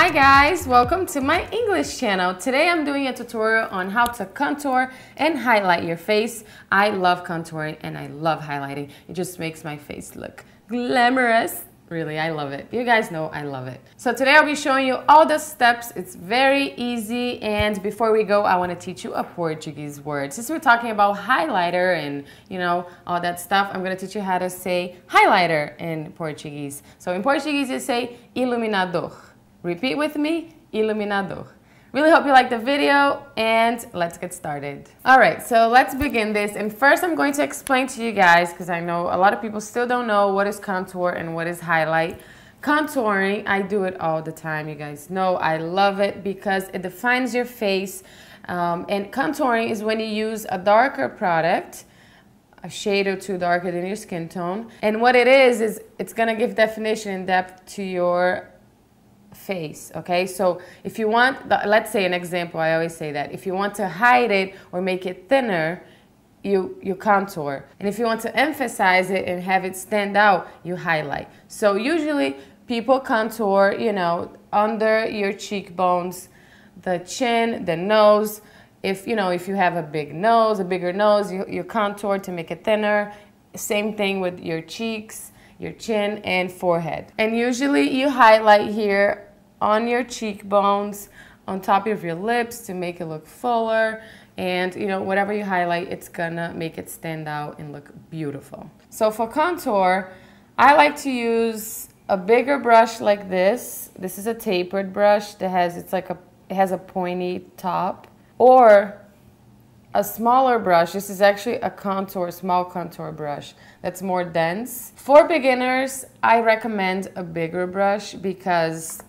Hi guys, welcome to my English channel. Today I'm doing a tutorial on how to contour and highlight your face. I love contouring and I love highlighting. It just makes my face look glamorous. Really, I love it. You guys know I love it. So today I'll be showing you all the steps. It's very easy, and before we go, I want to teach you a Portuguese word. Since we're talking about highlighter and all that stuff, I'm going to teach you how to say highlighter in Portuguese. So in Portuguese you say iluminador. Repeat with me, iluminador. Really hope you like the video, and let's get started. All right, so let's begin this. And first I'm going to explain to you guys, because I know a lot of people still don't know what is contour and what is highlight. Contouring, I do it all the time. You guys know I love it because it defines your face. And contouring is when you use a darker product, a shade or two darker than your skin tone. And what it is it's gonna give definition and depth to your face. Okay, so if you want, let's say an example, I always say that if you want to hide it or make it thinner, you contour, and if you want to emphasize it and have it stand out, you highlight. So usually people contour, under your cheekbones, the chin, the nose. If you have a big nose, a bigger nose, you contour to make it thinner. Same thing with your cheeks, your chin and forehead. And usually you highlight here on your cheekbones, on top of your lips to make it look fuller. And whatever you highlight, it's gonna make it stand out and look beautiful. So for contour, I like to use a bigger brush like this. This is a tapered brush that has a pointy top, or a smaller brush. This is actually a small contour brush that's more dense. For beginners, I recommend a bigger brush because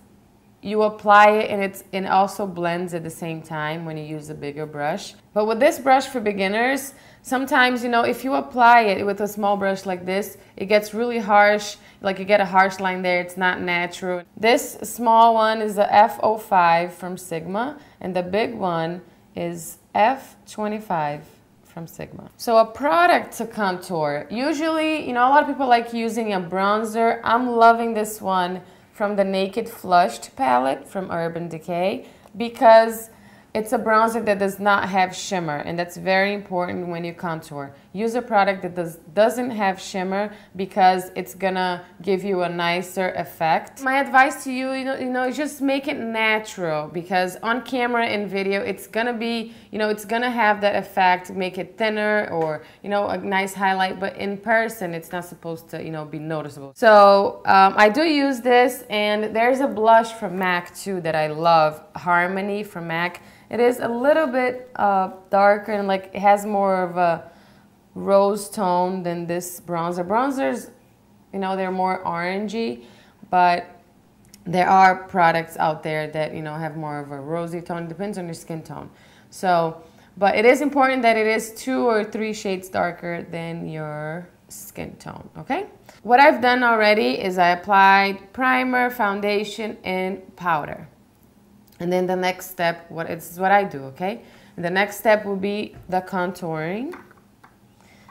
you apply it and it also blends at the same time when you use a bigger brush. But with this brush for beginners, sometimes, if you apply it with a small brush like this, it gets really harsh. Like you get a harsh line there, it's not natural. This small one is a F05 from Sigma, and the big one is F25 from Sigma. So a product to contour. Usually, a lot of people like using a bronzer. I'm loving this one from the Naked Flushed palette from Urban Decay because it's a bronzer that does not have shimmer, and that's very important when you contour. Use a product that doesn't have shimmer because it's gonna give you a nicer effect. My advice to you, is just make it natural, because on camera and video, it's gonna be, it's gonna have that effect, make it thinner or, a nice highlight, but in person, it's not supposed to, be noticeable. So I do use this, and there's a blush from MAC too that I love, Harmony from MAC. It is a little bit darker and it has more of a rose tone than this bronzer. Bronzers, they're more orangey, but there are products out there that, have more of a rosy tone. It depends on your skin tone. So, but it is important that it is 2 or 3 shades darker than your skin tone, okay? What I've done already is I applied primer, foundation, and powder. And then the next step, this is what I do, okay? And the next step will be the contouring.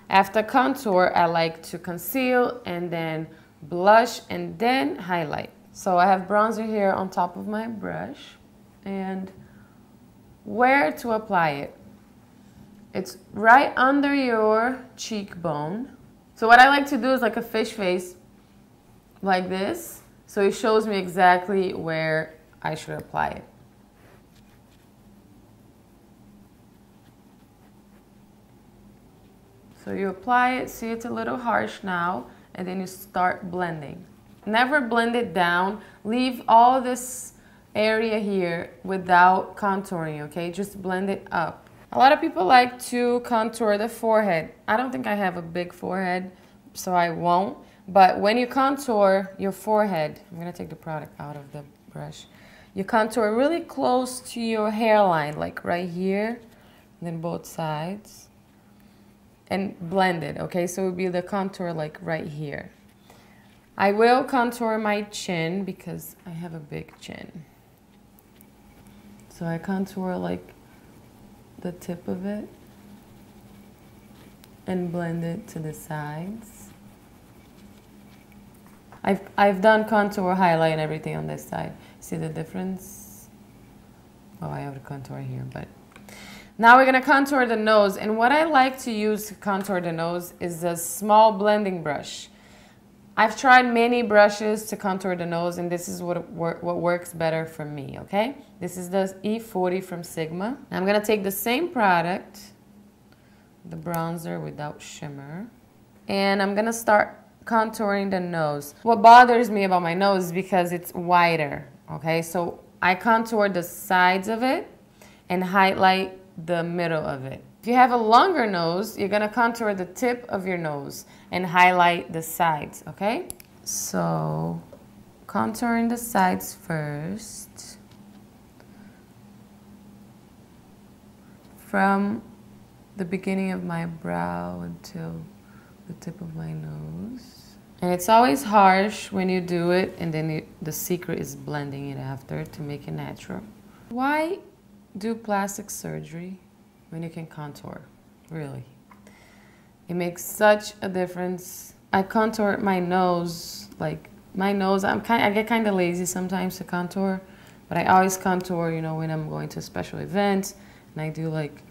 After contour, I like to conceal and then blush and then highlight. So I have bronzer here on top of my brush. And where to apply it? It's right under your cheekbone. So what I like to do is like a fish face, like this. So it shows me exactly where I should apply it. So you apply it, see it's a little harsh now, and then you start blending. Never blend it down. Leave all this area here without contouring, okay? Just blend it up. A lot of people like to contour the forehead. I don't think I have a big forehead, so I won't. But when you contour your forehead, I'm gonna take the product out of the brush. You contour really close to your hairline, like right here, and then both sides. And blend it, okay? So it would be the contour like right here. I will contour my chin because I have a big chin. So I contour like the tip of it and blend it to the sides. I've done contour, highlight, and everything on this side. See the difference? Oh, I have the contour here, but now we're gonna contour the nose. And what I like to use to contour the nose is a small blending brush. I've tried many brushes to contour the nose, and this is what works better for me, okay? This is the E40 from Sigma. I'm gonna take the same product, the bronzer without shimmer, and I'm gonna start contouring the nose. What bothers me about my nose is because it's wider, okay? So I contour the sides of it and highlight the middle of it. If you have a longer nose, you're gonna contour the tip of your nose and highlight the sides, okay? So, contouring the sides first. From the beginning of my brow until the tip of my nose. And it's always harsh when you do it, and then the secret is blending it after to make it natural. Why do plastic surgery when you can contour? Really, it makes such a difference. I contour my nose, like my nose. I get kind of lazy sometimes to contour, but I always contour, you know, when I'm going to a special event and I do like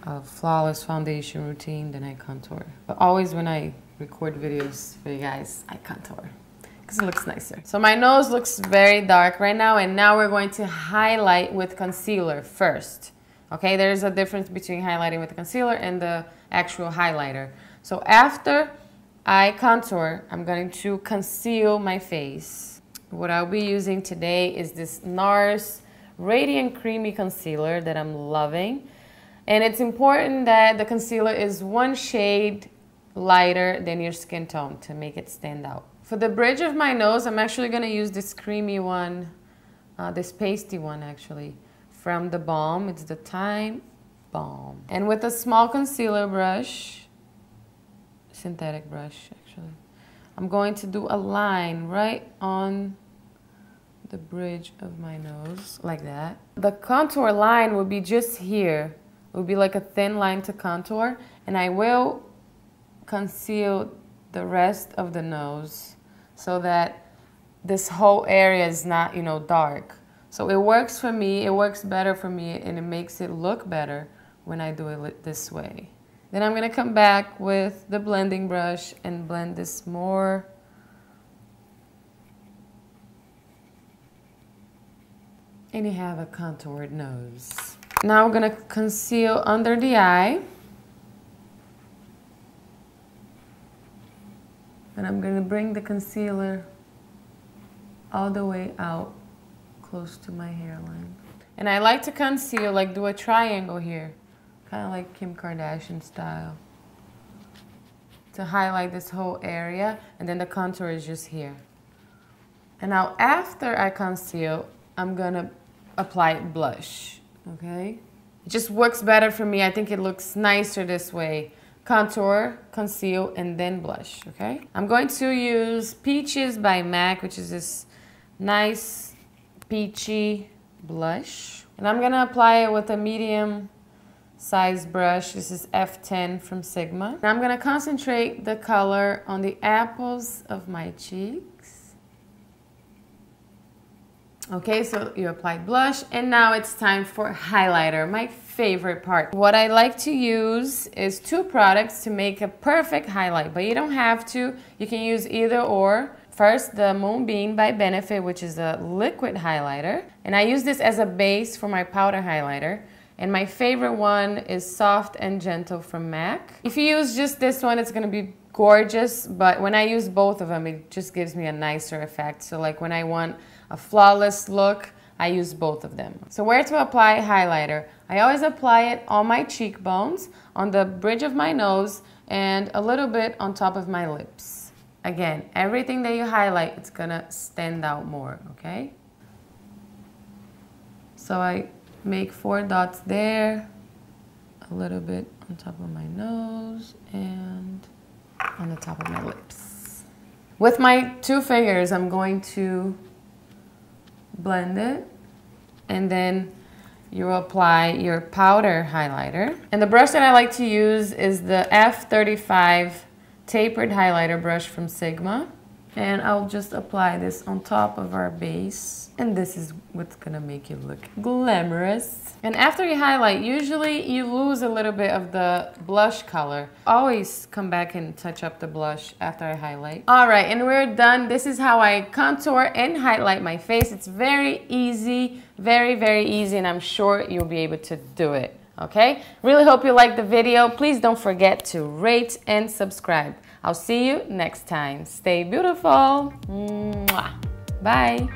a flawless foundation routine, then I contour. But always when I record videos for you guys, I contour because it looks nicer. So my nose looks very dark right now, and now we're going to highlight with concealer first. Okay, there's a difference between highlighting with the concealer and the actual highlighter. So after I contour, I'm going to conceal my face. What I'll be using today is this NARS Radiant Creamy Concealer that I'm loving. And it's important that the concealer is one shade lighter than your skin tone to make it stand out. For the bridge of my nose, I'm actually going to use this creamy one, this pasty one actually, from the Balm. It's the Time Balm. And with a small concealer brush, synthetic brush actually, I'm going to do a line right on the bridge of my nose, like that. The contour line will be just here. It will be like a thin line to contour, and I will conceal the rest of the nose so that this whole area is not, you know, dark. So it works for me, it works better for me, and it makes it look better when I do it this way. Then I'm gonna come back with the blending brush and blend this more. And you have a contoured nose. Now I'm gonna conceal under the eye. And I'm gonna bring the concealer all the way out close to my hairline. And I like to conceal, like do a triangle here, kind of like Kim Kardashian style, to highlight this whole area, and then the contour is just here. And now after I conceal, I'm gonna apply blush, okay? It just works better for me. I think it looks nicer this way. Contour, conceal, and then blush, okay? I'm going to use Peaches by MAC, which is this nice peachy blush. And I'm gonna apply it with a medium size brush. This is F10 from Sigma. And I'm gonna concentrate the color on the apples of my cheeks. Okay, so you applied blush, and now it's time for highlighter, my favorite part. What I like to use is two products to make a perfect highlight, but you don't have to. You can use either or. First, the Moonbeam by Benefit, which is a liquid highlighter. And I use this as a base for my powder highlighter. And my favorite one is Soft and Gentle from MAC. If you use just this one, it's gonna be gorgeous, but when I use both of them, it just gives me a nicer effect. So like when I want a flawless look, I use both of them. So where to apply highlighter? I always apply it on my cheekbones, on the bridge of my nose, and a little bit on top of my lips. Again, everything that you highlight, it's gonna stand out more, okay? So I make 4 dots there, a little bit on top of my nose, and on the top of my lips. With my 2 fingers, I'm going to blend it, and then you will apply your powder highlighter. And the brush that I like to use is the F35 tapered highlighter brush from Sigma. And I'll just apply this on top of our base. And this is what's gonna make you look glamorous. And after you highlight, usually you lose a little bit of the blush color. Always come back and touch up the blush after I highlight. All right, and we're done. This is how I contour and highlight my face. It's very easy, very, very easy, and I'm sure you'll be able to do it. Okay? Really hope you liked the video. Please don't forget to rate and subscribe. I'll see you next time. Stay beautiful. Mwah. Bye.